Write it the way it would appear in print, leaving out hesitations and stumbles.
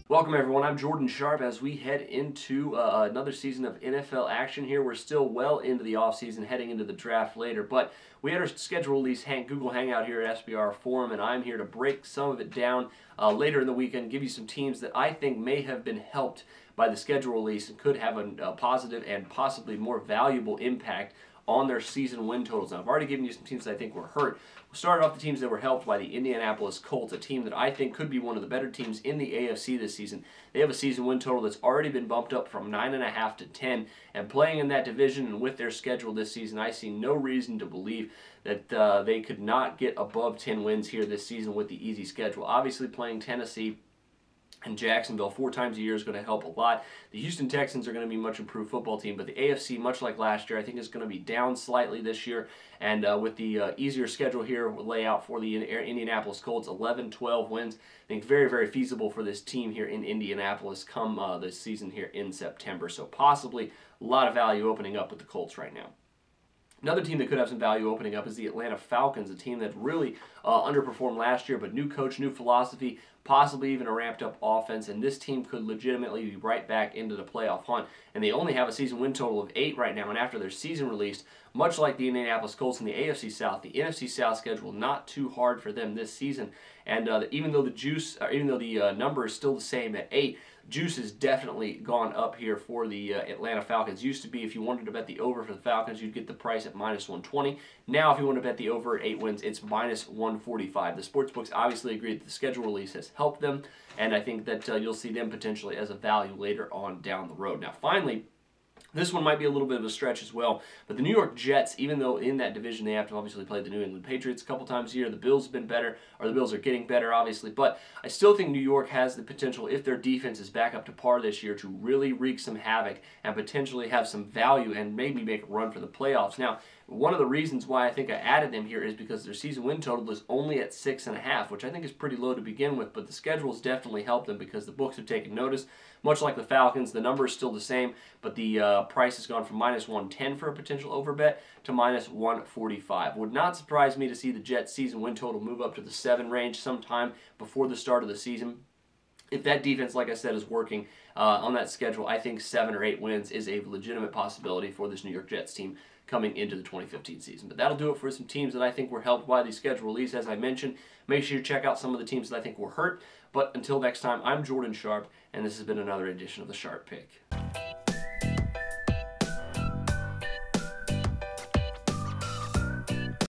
Welcome everyone, I'm Jordan Sharp as we head into another season of NFL action here. We're still well into the offseason, heading into the draft later, but we had our schedule release Google Hangout here at SBR Forum, and I'm here to break some of it down later in the weekend, give you some teams that I think may have been helped by the schedule release and could have a positive and possibly more valuable impact on their season win totals. Now, I've already given you some teams that I think were hurt. We'll start off the teams that were helped by the Indianapolis Colts, a team that I think could be one of the better teams in the AFC this season. They have a season win total that's already been bumped up from 9.5 to 10, and playing in that division and with their schedule this season, I see no reason to believe that they could not get above 10 wins here this season with the easy schedule. Obviously, playing Tennessee and Jacksonville 4 times a year is going to help a lot. The Houston Texans are going to be a much improved football team, but the AFC, much like last year, I think is going to be down slightly this year. And with the easier schedule here, we'll lay out for the Indianapolis Colts, 11-12 wins. I think very, very feasible for this team here in Indianapolis come this season here in September. So possibly a lot of value opening up with the Colts right now. Another team that could have some value opening up is the Atlanta Falcons, a team that really underperformed last year, but new coach, new philosophy, possibly even a ramped-up offense, and this team could legitimately be right back into the playoff hunt. And they only have a season win total of 8 right now, and after their season released, much like the Indianapolis Colts in the AFC South, the NFC South schedule not too hard for them this season. And even though the number is still the same at 8, juice has definitely gone up here for the Atlanta Falcons. Used to be, if you wanted to bet the over for the Falcons, you'd get the price at -120. Now, if you want to bet the over at 8 wins, it's -145. The sportsbooks obviously agree that the schedule release has helped them, and I think that you'll see them potentially as a value later on down the road. Now, finally, this one might be a little bit of a stretch as well, but the New York Jets, even though in that division they have to obviously play the New England Patriots a couple times a year, the Bills have been better, or the Bills are getting better, obviously, but I still think New York has the potential, if their defense is back up to par this year, to really wreak some havoc and potentially have some value and maybe make a run for the playoffs. Now, one of the reasons why I think I added them here is because their season win total is only at 6.5, which I think is pretty low to begin with, but the schedule's definitely helped them because the books have taken notice. Much like the Falcons, the number is still the same, but the price has gone from -110 for a potential overbet to -145. Would not surprise me to see the Jets season win total move up to the 7 range sometime before the start of the season. If that defense, like I said, is working on that schedule, I think 7 or 8 wins is a legitimate possibility for this New York Jets team coming into the 2015 season. But that'll do it for some teams that I think were helped by the schedule release. As I mentioned, make sure you check out some of the teams that I think were hurt. But until next time, I'm Jordan Sharp, and this has been another edition of the Sharp Pick.